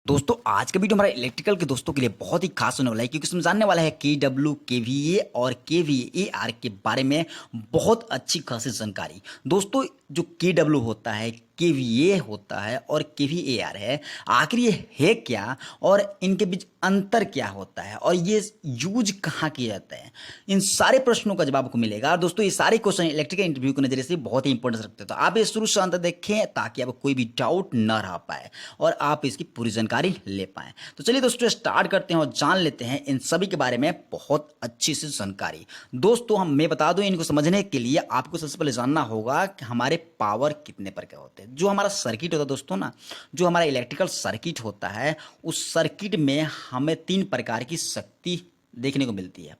दोस्तों आज का वीडियो हमारे इलेक्ट्रिकल के दोस्तों के लिए बहुत ही खास होने वाला है क्योंकि इसमें जानने वाला है के डब्ल्यू केवीए और केवीए आर के बारे में बहुत अच्छी खासी जानकारी। दोस्तों जो के डब्ल्यू होता है, केवीए होता है और केवीए आर है, आखिर ये है क्या और इनके बीच अंतर क्या होता है और ये यूज कहाँ किया जाता है, इन सारे प्रश्नों का जवाब आपको मिलेगा। और दोस्तों ये सारे क्वेश्चन इलेक्ट्रिकल इंटरव्यू के नजरिए से बहुत ही इंपॉर्टेंस रखते हैं, तो आप ये शुरू से अंत देखें ताकि आपको कोई भी डाउट न रह पाए और आप इसकी पूरी जानकारी ले पाएं। तो चलिए दोस्तों स्टार्ट करते हैं और जान लेते हैं इन सभी के बारे में बहुत अच्छी सी जानकारी। दोस्तों मैं बता दूं, इनको समझने के लिए आपको सबसे पहले जानना होगा कि हमारे पावर कितने प्रकार होते हैं। जो हमारा सर्किट होता है दोस्तों ना, जो हमारा इलेक्ट्रिकल सर्किट होता है, उस सर्किट में हमें 3 प्रकार की शक्ति देखने को मिलती है।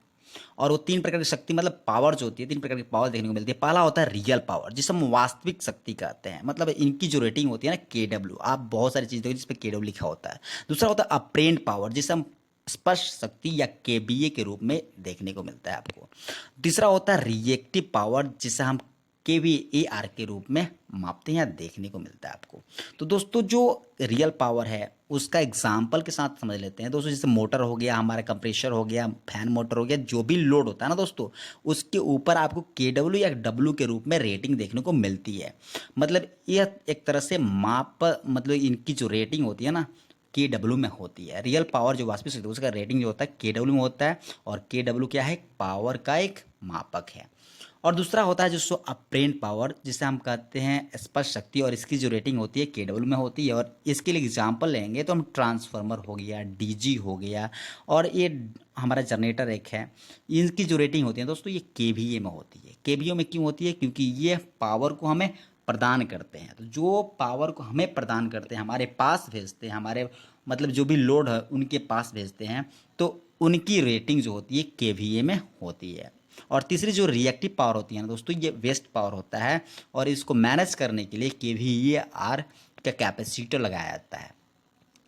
और वो 3 प्रकार की शक्ति मतलब पावर जो होती है, 3 प्रकार की पावर देखने को मिलती है। पहला होता है रियल पावर, जिसे हम वास्तविक शक्ति कहते हैं, मतलब इनकी जो रेटिंग होती है ना के डब्ल्यू, आप बहुत सारी चीज़ देखो जिस पे के डब्ल्यू लिखा होता है। दूसरा होता है अप्रेंट पावर, जिसे हम स्पष्ट शक्ति या केबीए के रूप में देखने को मिलता है आपको। तीसरा होता है रिएक्टिव पावर, जिसे हम केवीएआर के रूप में मापते हैं या देखने को मिलता है आपको। तो दोस्तों जो रियल पावर है उसका एग्जाम्पल के साथ समझ लेते हैं दोस्तों। जैसे मोटर हो गया, हमारा कंप्रेसर हो गया, फैन मोटर हो गया, जो भी लोड होता है ना दोस्तों, उसके ऊपर आपको के डब्ल्यू या डब्ल्यू के रूप में रेटिंग देखने को मिलती है। मतलब यह एक तरह से माप, मतलब इनकी जो रेटिंग होती है ना के डब्ल्यू में होती है। रियल पावर जो वास्तविक शक्ति उसका रेटिंग जो होता है के डब्ल्यू में होता है, और के डब्ल्यू क्या है, पावर का एक मापक है। और दूसरा होता है जिसको अप्रेंट पावर, जिसे हम कहते हैं स्पष्ट शक्ति, और इसकी जो रेटिंग होती है के डब्ल्यू में होती है। और इसके लिए एग्जांपल लेंगे तो हम ट्रांसफार्मर हो गया, डीजी हो गया, और ये हमारा जनरेटर एक है, इनकी जो रेटिंग होती है दोस्तों ये केवीए में होती है। केवीए में क्यों होती है, क्योंकि ये पावर को हमें प्रदान करते हैं। तो जो पावर को हमें प्रदान करते हैं, हमारे पास भेजते हैं, हमारे मतलब जो भी लोड है उनके पास भेजते हैं, तो उनकी रेटिंग जो होती है केवीए में होती है। और तीसरी जो रिएक्टिव पावर होती है ना दोस्तों, ये वेस्ट पावर होता है, और इसको मैनेज करने के लिए केवीएआर का कैपेसिटर लगाया जाता है।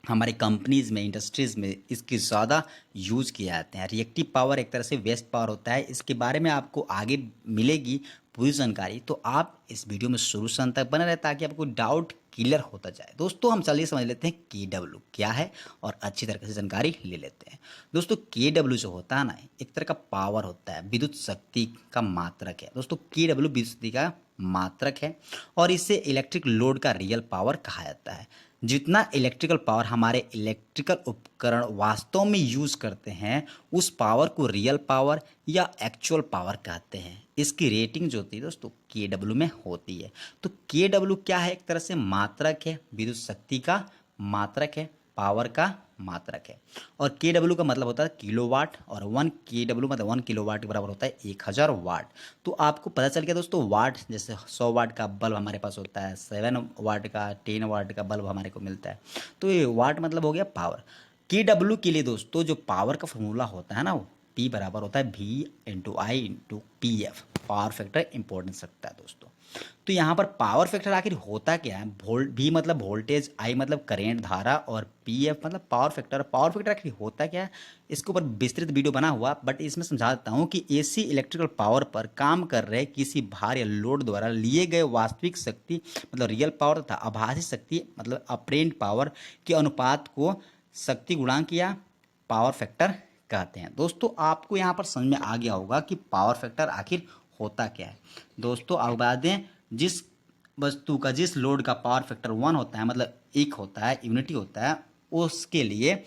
हमारे कंपनीज में, इंडस्ट्रीज़ में इसकी ज़्यादा यूज़ किए जाते हैं। रिएक्टिव पावर एक तरह से वेस्ट पावर होता है, इसके बारे में आपको आगे मिलेगी पूरी जानकारी, तो आप इस वीडियो में शुरू से अंत तक बने रहे ताकि आपको डाउट क्लियर होता जाए। दोस्तों हम चलिए समझ लेते हैं के डब्ल्यू क्या है और अच्छी तरीके से जानकारी ले लेते हैं। दोस्तों के डब्ल्यू जो होता है ना, एक तरह का पावर होता है, विद्युत शक्ति का मात्रक है। दोस्तों के डब्ल्यू विद्युत शक्ति का मात्रक है, और इसे इलेक्ट्रिक लोड का रियल पावर कहा जाता है। जितना इलेक्ट्रिकल पावर हमारे इलेक्ट्रिकल उपकरण वास्तव में यूज़ करते हैं, उस पावर को रियल पावर या एक्चुअल पावर कहते हैं। इसकी रेटिंग जो होती है दोस्तों के डब्ल्यू में होती है। तो के डब्ल्यू क्या है, एक तरह से मात्रक है, विद्युत शक्ति का मात्रक है, पावर का मात्रक है। और के डब्ल्यू का मतलब होता है किलोवाट, और 1 के डब्ल्यू मतलब 1 किलोवाट के बराबर होता है 1000 वाट। तो आपको पता चल गया दोस्तों, वाट जैसे 100 वाट का बल्ब हमारे पास होता है, 7 वाट का, 10 वाट का बल्ब हमारे को मिलता है। तो ये वाट मतलब हो गया पावर। के डब्ल्यू के लिए दोस्तों जो पावर का फॉर्मूला होता है ना, वो पी बराबर होता है V into I into P F. Power factor importance रखता है दोस्तों। तो यहाँ पर पावर फैक्टर आखिर होता क्या है, वी मतलब वोल्टेज, आई मतलब करेंट धारा, और पी एफ मतलब पावर फैक्टर। पावर फैक्टर आखिर होता क्या है, इसके ऊपर विस्तृत वीडियो बना हुआ, बट इसमें समझा देता हूँ कि एसी इलेक्ट्रिकल पावर पर काम कर रहे किसी भार या लोड द्वारा लिए गए वास्तविक शक्ति मतलब रियल पावर तथा आभासी शक्ति मतलब अप्रेंट पावर के अनुपात को शक्ति गुणांक या पावर फैक्टर कहते हैं। दोस्तों आपको यहाँ पर समझ में आ गया होगा कि पावर फैक्टर आखिर होता क्या है। दोस्तों आप बता दें, जिस वस्तु का, जिस लोड का पावर फैक्टर 1 होता है, मतलब 1 होता है, यूनिटी होता है, उसके लिए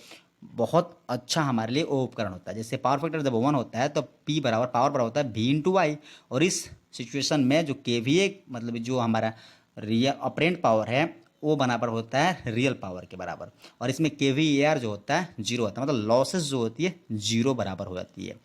बहुत अच्छा हमारे लिए वो उपकरण होता है। जैसे पावर फैक्टर जब 1 होता है तो पी बराबर, पावर बराबर होता है वी इंटू आई, और इस सिचुएशन में जो केवीए मतलब जो हमारा रियल अप्रेंट पावर है वो बराबर होता है रियल पावर के बराबर। और इसमें केवीएआर जो होता है 0 होता है, मतलब लॉसेस जो होती है 0 बराबर हो जाती है।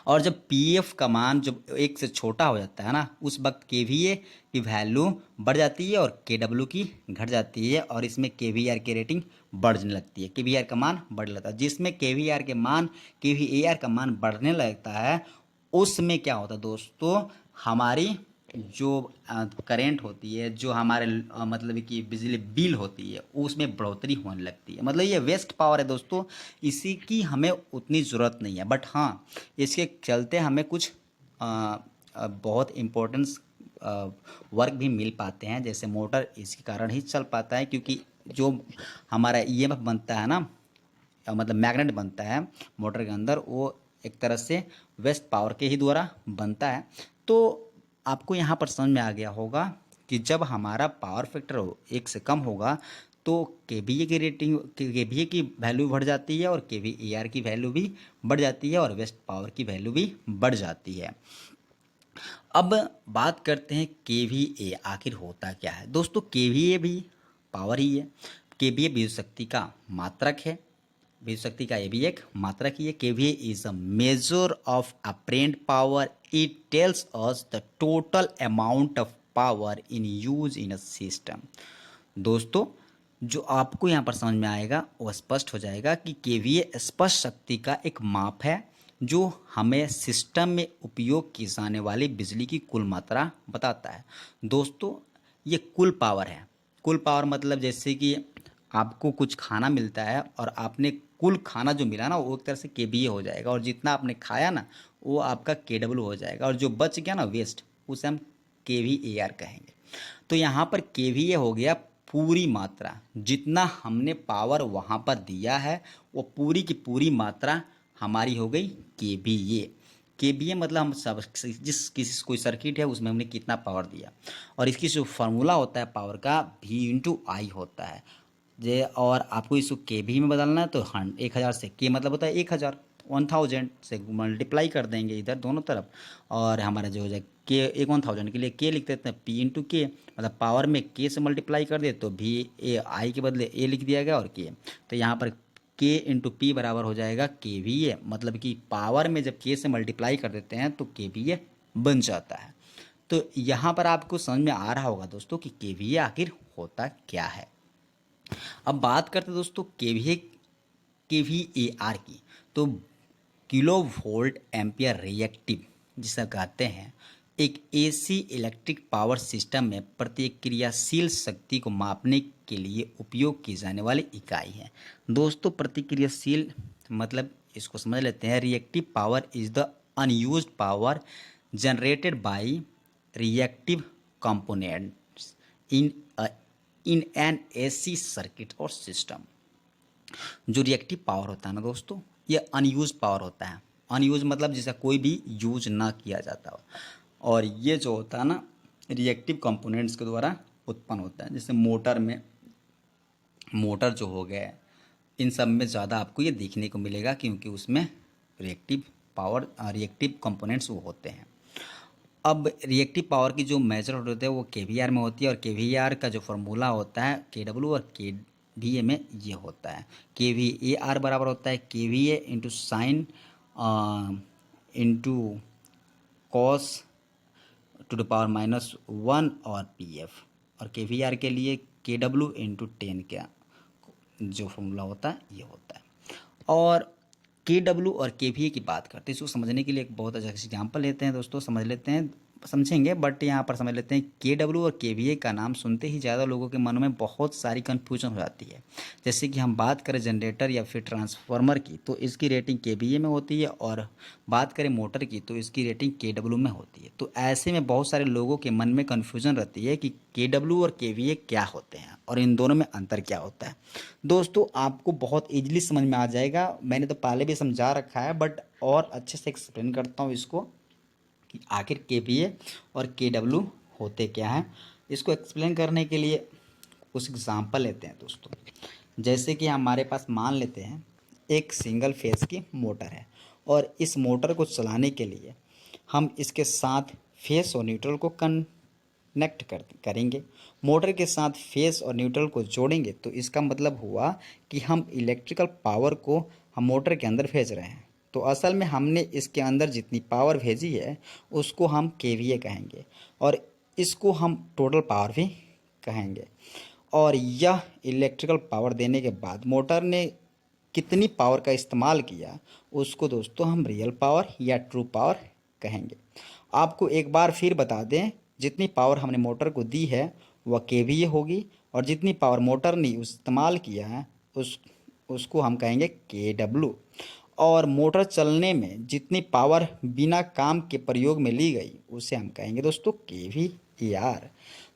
और जब पी एफ का मान जब 1 से छोटा हो जाता है ना, उस वक्त के वी ए की वैल्यू बढ़ जाती है और के डब्ल्यू की घट जाती है, और इसमें के वी आर की रेटिंग बढ़ने लगती है, के वी आर का मान बढ़ लगता है। जिसमें के वी आर के मान, के वी ए आर का मान बढ़ने लगता है, उसमें क्या होता है दोस्तों, हमारी जो करेंट होती है, जो हमारे मतलब कि बिजली बिल होती है, उसमें बढ़ोतरी होने लगती है। मतलब ये वेस्ट पावर है दोस्तों, इसी की हमें उतनी ज़रूरत नहीं है, बट हाँ इसके चलते हमें कुछ बहुत इम्पोर्टेंस वर्क भी मिल पाते हैं। जैसे मोटर इसके कारण ही चल पाता है, क्योंकि जो हमारा ईएमएफ बनता है ना, मतलब मैग्नेट बनता है मोटर के अंदर, वो एक तरह से वेस्ट पावर के ही द्वारा बनता है। तो आपको यहाँ पर समझ में आ गया होगा कि जब हमारा पावर फैक्टर 1 से कम होगा तो केवीए की रेटिंग, केवीए की वैल्यू बढ़ जाती है और केवीएआर की वैल्यू भी बढ़ जाती है और वेस्ट पावर की वैल्यू भी बढ़ जाती है। अब बात करते हैं केवीए आखिर होता क्या है। दोस्तों केवीए भी पावर ही है, केवीए विद्युत शक्ति का मात्रक है, विद्युत शक्ति का ये भी एक मात्रक ही है। KVA is a measure of apparent power, it tells us the total amount of power in use in a system. दोस्तों जो आपको यहाँ पर समझ में आएगा वो स्पष्ट हो जाएगा कि केवीए स्पष्ट शक्ति का एक माप है जो हमें सिस्टम में उपयोग की जाने वाली बिजली की कुल मात्रा बताता है। दोस्तों ये कुल पावर है। कुल पावर मतलब जैसे कि आपको कुछ खाना मिलता है और आपने कुल खाना जो मिला ना वो एक तरह से केवीए हो जाएगा, और जितना आपने खाया ना वो आपका केडब्ल्यू हो जाएगा, और जो बच गया ना वेस्ट उसे हम केवीएआर कहेंगे। तो यहाँ पर केवीए हो गया पूरी मात्रा, जितना हमने पावर वहाँ पर दिया है वो पूरी की पूरी मात्रा हमारी हो गई केवीए। केवीए मतलब हम सब जिस किसी कोई सर्किट है उसमें हमने कितना पावर दिया, और इसकी जो फार्मूला होता है पावर का V/I होता है जे, और आपको इसको केवी में बदलना है तो 1000 से, के मतलब होता है 1000, 1000 से मल्टीप्लाई कर देंगे इधर दोनों तरफ, और हमारा जो हो जाए के, एक 1000 के लिए के लिख देते हैं P/K, मतलब पावर में के से मल्टीप्लाई कर दे तो VAI के बदले ए लिख दिया गया और के। तो यहाँ पर K/P बराबर हो जाएगा केवीए, मतलब कि पावर में जब के से मल्टीप्लाई कर देते हैं तो केवीए बन जाता है। तो यहाँ पर आपको समझ में आ रहा होगा दोस्तों कि केवीए आखिर होता क्या है। अब बात करते हैं दोस्तों केवीएआर की। तो किलो वोल्ट एम्पियर रिएक्टिव जिसे कहते हैं, एक एसी इलेक्ट्रिक पावर सिस्टम में प्रतिक्रियाशील शक्ति को मापने के लिए उपयोग की जाने वाली इकाई है। दोस्तों प्रतिक्रियाशील मतलब इसको समझ लेते हैं। Reactive power is the unused power generated by reactive components in in an AC circuit और सिस्टम। जो रिएक्टिव पावर होता है ना दोस्तों, ये अनयूज पावर होता है। अनयूज मतलब जिसे कोई भी यूज ना किया जाता हो, और ये जो होता है ना रिएक्टिव कंपोनेंट्स के द्वारा उत्पन्न होता है। जैसे मोटर में, मोटर जो हो गया इन सब में ज़्यादा आपको ये देखने को मिलेगा क्योंकि उसमें रिएक्टिव पावर, रिएक्टिव कंपोनेंट्स वो होते हैं। अब रिएक्टिव पावर की जो मेजर होते हैं वो केवीआर में होती है, और केवीआर का जो फार्मूला होता है केडब्ल्यू और केवीए में ये होता है। केवीएआर बराबर होता है KVA into sine into cos two the power -1 और पीएफ, और केवीआर के लिए केडब्ल्यू इंटू 10 का जो फॉर्मूला होता है ये होता है। और केडब्ल्यू और केवीए की बात करते हैं, इसको समझने के लिए एक बहुत अच्छा एग्जाम्पल लेते हैं दोस्तों, समझ लेते हैं, समझेंगे बट यहाँ पर समझ लेते हैं। केडब्ल्यू और केवीए का नाम सुनते ही ज़्यादा लोगों के मन में बहुत सारी कन्फ्यूजन हो जाती है। जैसे कि हम बात करें जनरेटर या फिर ट्रांसफार्मर की तो इसकी रेटिंग केवीए में होती है, और बात करें मोटर की तो इसकी रेटिंग केडब्ल्यू में होती है। तो ऐसे में बहुत सारे लोगों के मन में कन्फ्यूजन रहती है कि केडब्ल्यू और केवीए क्या होते हैं और इन दोनों में अंतर क्या होता है। दोस्तों आपको बहुत ईजिली समझ में आ जाएगा, मैंने तो पहले भी समझा रखा है बट और अच्छे से एक्सप्लेन करता हूँ इसको कि आखिर केवीए और केडब्ल्यू होते क्या हैं। इसको एक्सप्लेन करने के लिए कुछ एग्जांपल लेते हैं दोस्तों। जैसे कि हमारे पास मान लेते हैं एक सिंगल फेज की मोटर है, और इस मोटर को चलाने के लिए हम इसके साथ फेस और न्यूट्रल को कनेक्ट करेंगे। मोटर के साथ फेस और न्यूट्रल को जोड़ेंगे तो इसका मतलब हुआ कि हम इलेक्ट्रिकल पावर को हम मोटर के अंदर भेज रहे हैं। तो असल में हमने इसके अंदर जितनी पावर भेजी है उसको हम केवीए कहेंगे, और इसको हम टोटल पावर भी कहेंगे। और यह इलेक्ट्रिकल पावर देने के बाद मोटर ने कितनी पावर का इस्तेमाल किया उसको दोस्तों हम रियल पावर या ट्रू पावर कहेंगे। आपको एक बार फिर बता दें, जितनी पावर हमने मोटर को दी है वह केवीए होगी, और जितनी पावर मोटर ने इस्तेमाल किया है उसको हम कहेंगे केडब्ल्यू। और मोटर चलने में जितनी पावर बिना काम के प्रयोग में ली गई उसे हम कहेंगे दोस्तों केवीएआर।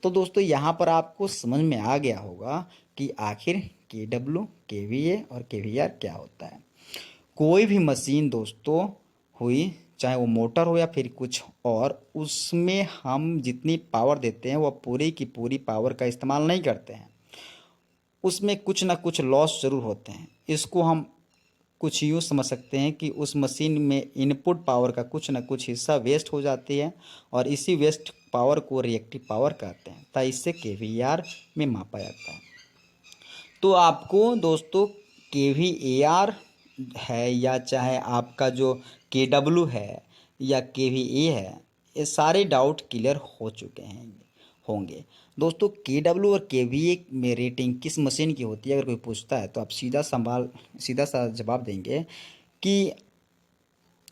तो दोस्तों यहाँ पर आपको समझ में आ गया होगा कि आखिर KW, KVA और KVR क्या होता है। कोई भी मशीन दोस्तों हुई, चाहे वो मोटर हो या फिर कुछ और, उसमें हम जितनी पावर देते हैं वह पूरी की पूरी पावर का इस्तेमाल नहीं करते हैं। उसमें कुछ ना कुछ लॉस ज़रूर होते हैं। इसको हम कुछ यूँ समझ सकते हैं कि उस मशीन में इनपुट पावर का कुछ ना कुछ हिस्सा वेस्ट हो जाती है और इसी वेस्ट पावर को रिएक्टिव पावर कहते हैं, तो इससे KVAR में मापा जाता है। तो आपको दोस्तों KVAR है या चाहे आपका जो KW है या KVA है, ये सारे डाउट क्लियर हो चुके हैं होंगे। दोस्तों KW और KVA में रेटिंग किस मशीन की होती है, अगर कोई पूछता है तो आप सीधा सा जवाब देंगे कि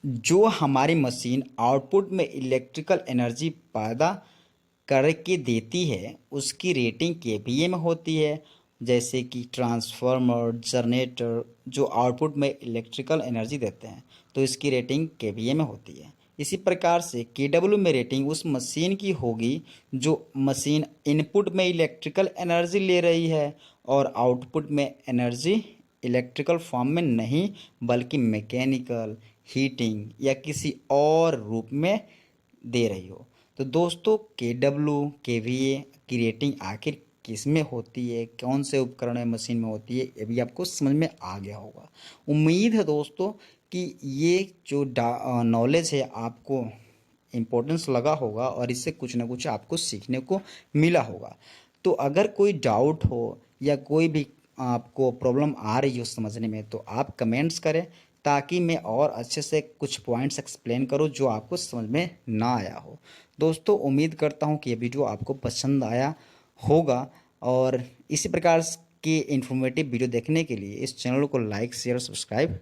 जो हमारी मशीन आउटपुट में इलेक्ट्रिकल एनर्जी पैदा करके देती है उसकी रेटिंग KVA में होती है। जैसे कि ट्रांसफार्मर, जनरेटर जो आउटपुट में इलेक्ट्रिकल एनर्जी देते हैं तो इसकी रेटिंग KVA में होती है। इसी प्रकार से KW में रेटिंग उस मशीन की होगी जो मशीन इनपुट में इलेक्ट्रिकल एनर्जी ले रही है और आउटपुट में एनर्जी इलेक्ट्रिकल फॉर्म में नहीं बल्कि मैकेनिकल, हीटिंग या किसी और रूप में दे रही हो। तो दोस्तों KW, KVA की रेटिंग आखिर किस में होती है, कौन से उपकरण में, मशीन में होती है, ये भी आपको समझ में आ गया होगा। उम्मीद है दोस्तों कि ये जो नॉलेज है आपको इम्पोर्टेंस लगा होगा और इससे कुछ ना कुछ आपको सीखने को मिला होगा। तो अगर कोई डाउट हो या कोई भी आपको प्रॉब्लम आ रही हो समझने में तो आप कमेंट्स करें ताकि मैं और अच्छे से कुछ पॉइंट्स एक्सप्लेन करूं जो आपको समझ में ना आया हो। दोस्तों उम्मीद करता हूं कि ये वीडियो आपको पसंद आया होगा और इसी प्रकार के इन्फॉर्मेटिव वीडियो देखने के लिए इस चैनल को लाइक, शेयर, सब्सक्राइब